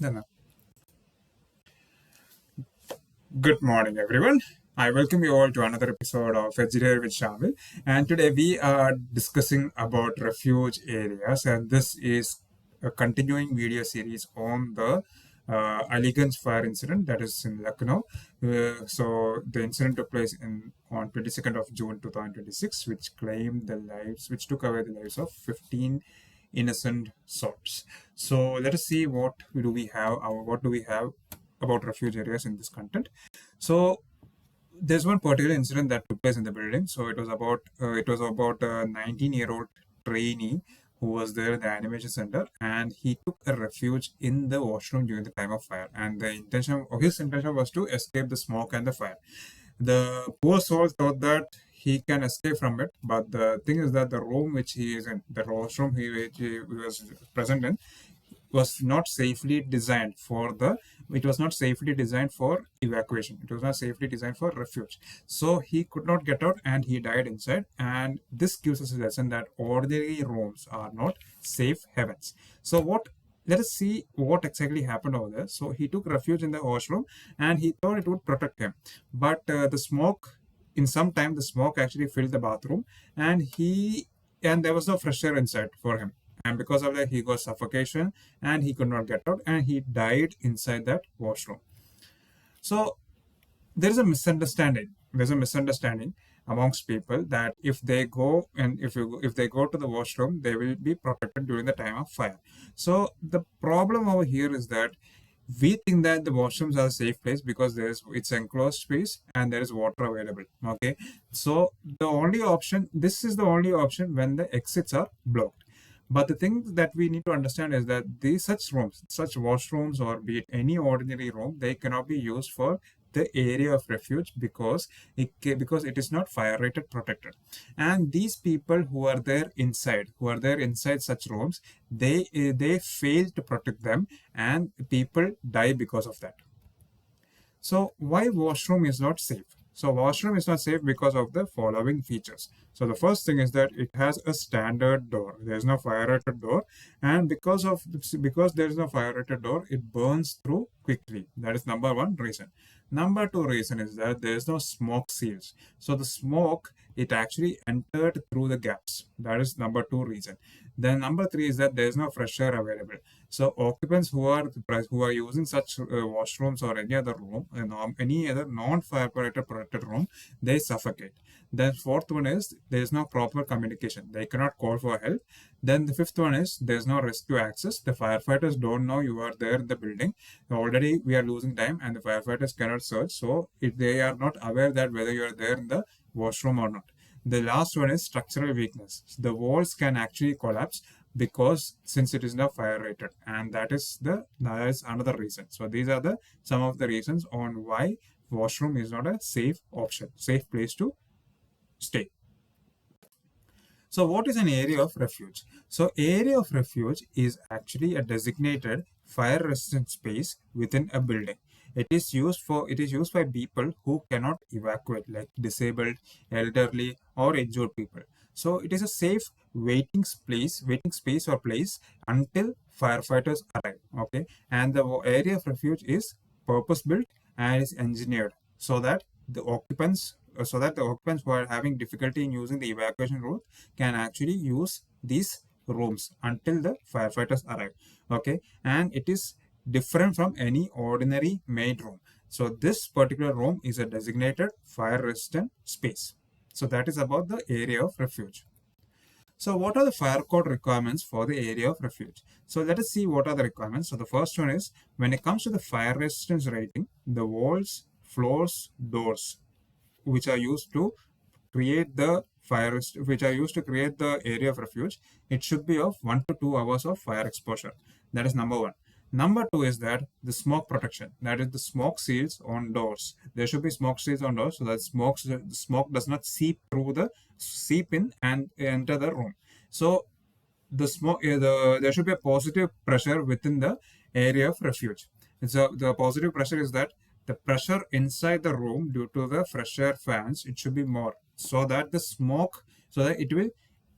Then, good morning, everyone. I welcome you all to another episode of Vegetarian with Shamil. And today we are discussing about refuge areas, and this is a continuing video series on the Aliganj fire incident that is in Lucknow. So the incident took place on 22nd of June 2026, which took away the lives of 15 innocent souls. So let us see what do we have about refuge areas in this content. So there's one particular incident that took place in the building. So it was about a 19-year-old trainee who was there in the animation center, and he took a refuge in the washroom during the time of fire. And his intention was to escape the smoke and the fire. The poor soul thought that he can escape from it, but the thing is that the room which he is in, the washroom which he was present in, was not safely designed for the it was not safely designed for evacuation. It was not safely designed for refuge, so he could not get out and he died inside. And this gives us a lesson that ordinary rooms are not safe havens. So what let us see what exactly happened over there. So he took refuge in the washroom and he thought it would protect him, but the smoke in some time the smoke actually filled the bathroom, and there was no fresh air inside for him, and because of that he got suffocation and he could not get out and he died inside that washroom. So there is a misunderstanding. There's a misunderstanding amongst people that if they go to the washroom, they will be protected during the time of fire. So the problem over here is that we think that the washrooms are a safe place because it's enclosed space and there is water available. Okay, so this is the only option when the exits are blocked. But the thing that we need to understand is that these such rooms, such washrooms, or be it any ordinary room, they cannot be used for the area of refuge because it is not fire rated protected. And these people who are there inside such rooms, they fail to protect them, and people die because of that. So why washroom is not safe? So washroom is not safe because of the following features. So the first thing is that it has a standard door. There is no fire rated door, and because there is no fire rated door, it burns through quickly. That is number one reason. Number two reason is that there is no smoke seals. So the smoke, it actually entered through the gaps. That is number two reason. Then number three is that there is no fresh air available. So occupants who are using such washrooms or any other room, any other non-fire protected room, they suffocate. Then fourth one is there is no proper communication. They cannot call for help. Then the fifth one is there is no rescue access. The firefighters don't know you are there in the building. Already we are losing time and the firefighters cannot search. So if they are not aware that whether you are there in the washroom or not. The last one is structural weakness. The walls can actually collapse because since it is not fire rated, and that is another reason. So these are the some of the reasons on why washroom is not a safe option, safe place to stay. So what is an area of refuge? So area of refuge is actually a designated fire resistant space within a building. It is used by people who cannot evacuate, like disabled, elderly, or injured people. So it is a safe waiting space or place until firefighters arrive. Okay, and the area of refuge is purpose built and is engineered so that the occupants who are having difficulty in using the evacuation route can actually use these rooms until the firefighters arrive. Okay, and it is different from any ordinary made room. So this particular room is a designated fire resistant space. So that is about the area of refuge. So what are the fire code requirements for the area of refuge? So let us see what are the requirements. So the first one is, when it comes to the fire resistance rating, the walls, floors, doors, which are used to create the which are used to create the area of refuge, it should be of 1 to 2 hours of fire exposure. That is number one. Number two is that the smoke protection, that is the smoke seals on doors. There should be smoke seals on doors so that the smoke does not seep in and enter the room. So there should be a positive pressure within the area of refuge. So the positive pressure is that the pressure inside the room due to the fresh air fans, it should be more, so that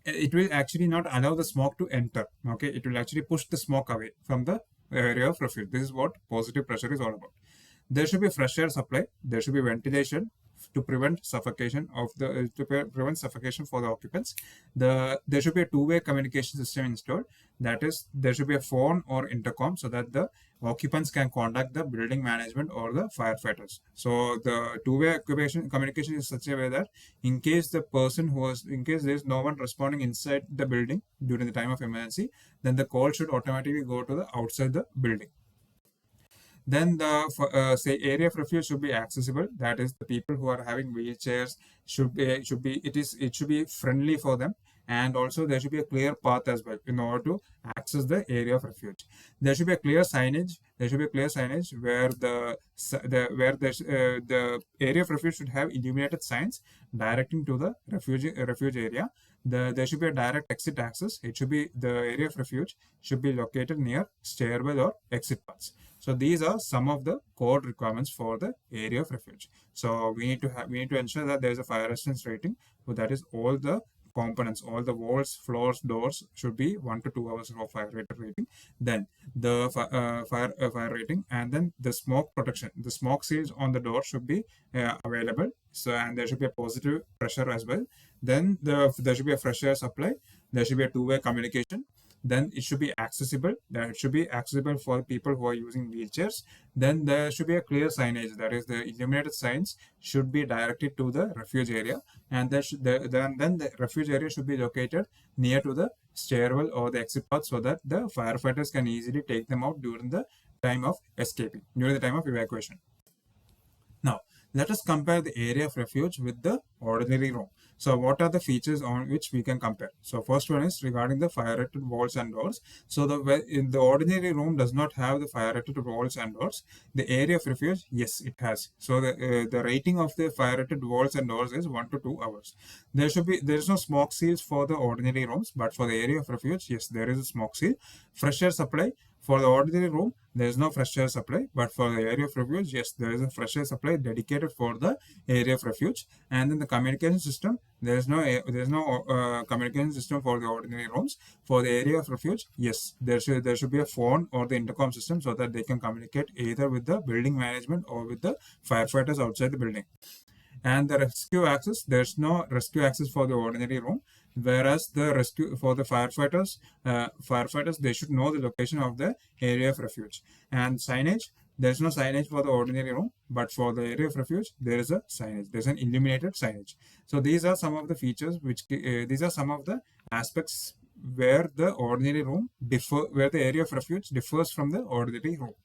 it will actually not allow the smoke to enter. Okay, it will actually push the smoke away from the area of refuge. This is what positive pressure is all about. There should be fresh air supply. There should be ventilation to prevent suffocation prevent suffocation for the occupants. There should be a two-way communication system installed. That is, there should be a phone or intercom so that the occupants can contact the building management or the firefighters. So the two-way communication is such a way that in case in case there is no one responding inside the building during the time of emergency, then the call should automatically go to the outside the building. Then the say area of refuge should be accessible. That is, the people who are having wheelchairs it should be friendly for them, and also there should be a clear path as well in order to access the area of refuge. There should be a clear signage. There should be a clear signage where the area of refuge should have illuminated signs directing to the refuge area. There should be a direct exit access. The area of refuge should be located near stairwell or exit paths. So these are some of the code requirements for the area of refuge. So we need to ensure that there is a fire resistance rating. So that is, all the components, all the walls, floors, doors should be 1 to 2 hours of fire rated rating. Then the fire rating, and then the smoke protection. The smoke seals on the door should be available. So, and there should be a positive pressure as well. Then there should be a fresh air supply. There should be a two-way communication. Then it should be accessible. It should be accessible for people who are using wheelchairs. Then there should be a clear signage. That is, the illuminated signs should be directed to the refuge area, and then the refuge area should be located near to the stairwell or the exit path, so that the firefighters can easily take them out during the time of escaping, during the time of evacuation. Now, let us compare the area of refuge with the ordinary room. So what are the features on which we can compare? So first one is regarding the fire-rated walls and doors. So in the ordinary room does not have the fire-rated walls and doors. The area of refuge, yes, it has. So the rating of the fire-rated walls and doors is 1 to 2 hours. There is no smoke seals for the ordinary rooms, but for the area of refuge, yes, there is a smoke seal. Fresh air supply. For the ordinary room, there is no fresh air supply, but for the area of refuge, yes, there is a fresh air supply dedicated for the area of refuge. And then the communication system, there is no communication system for the ordinary rooms. For the area of refuge, yes, there should be a phone or the intercom system so that they can communicate either with the building management or with the firefighters outside the building. And the rescue access, there's no rescue access for the ordinary room, whereas the rescue for the firefighters, they should know the location of the area of refuge. And signage, there's no signage for the ordinary room, but for the area of refuge, there is a signage. There's an illuminated signage. So these are some of the features these are some of the aspects where the ordinary room where the area of refuge differs from the ordinary room.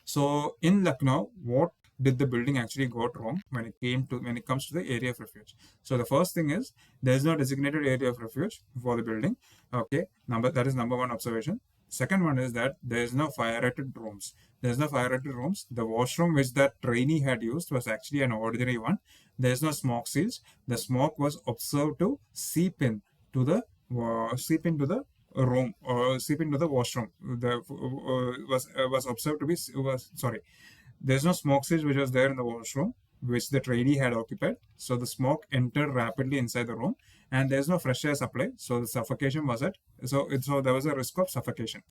So in Lucknow, what did the building actually got wrong when it comes to the area of refuge? So the first thing is, there is no designated area of refuge for the building. Okay, that is number one observation. Second one is that there is no fire-rated rooms. There's no fire-rated rooms. The washroom which that trainee had used was actually an ordinary one. There is no smoke seals. The smoke was observed to seep into the room or seep into the washroom. Was observed to be sorry. There's no smoke seals which was there in the washroom, which the trainee had occupied. So the smoke entered rapidly inside the room, and there's no fresh air supply. So the suffocation was so there was a risk of suffocation,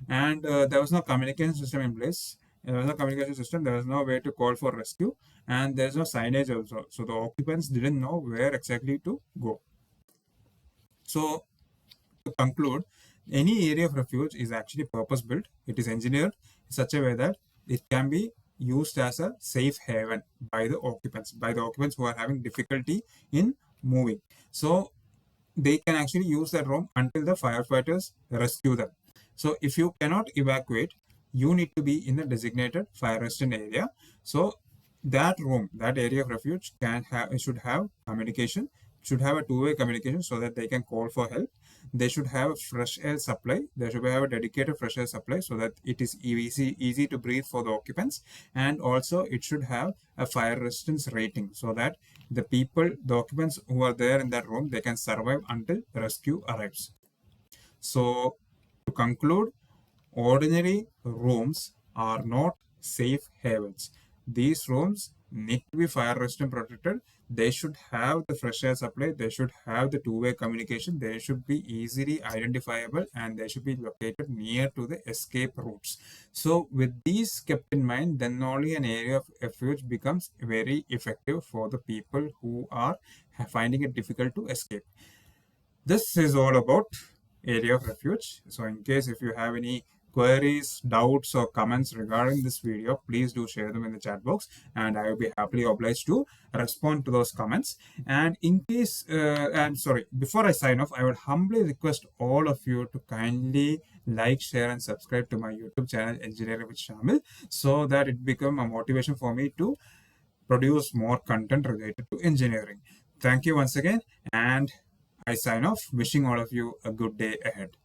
and there was no communication system in place. There was no communication system. There was no way to call for rescue, and there's no signage also. So the occupants didn't know where exactly to go. So to conclude, any area of refuge is actually purpose built. It is engineered in such a way that it can be used as a safe haven by the occupants who are having difficulty in moving. So they can actually use that room until the firefighters rescue them. So if you cannot evacuate, you need to be in the designated fire resistant area. So that room, that area of refuge should have communication, should have a two-way communication so that they can call for help. They should have a fresh air supply. They should have a dedicated fresh air supply so that it is easy to breathe for the occupants. And also it should have a fire resistance rating so that the occupants who are there in that room, they can survive until rescue arrives. So to conclude, ordinary rooms are not safe havens. These rooms need to be fire resistant protected. They should have the fresh air supply. They should have the two-way communication. They should be easily identifiable, and they should be located near to the escape routes. So with these kept in mind, then only an area of refuge becomes very effective for the people who are finding it difficult to escape. This is all about area of refuge. So in case if you have any queries, doubts or comments regarding this video, please do share them in the chat box and I will be happily obliged to respond to those comments. And in case, and sorry, before I sign off, I would humbly request all of you to kindly like, share and subscribe to my YouTube channel Engineering with Shamil, so that it become a motivation for me to produce more content related to engineering. Thank you once again, and I sign off, wishing all of you a good day ahead.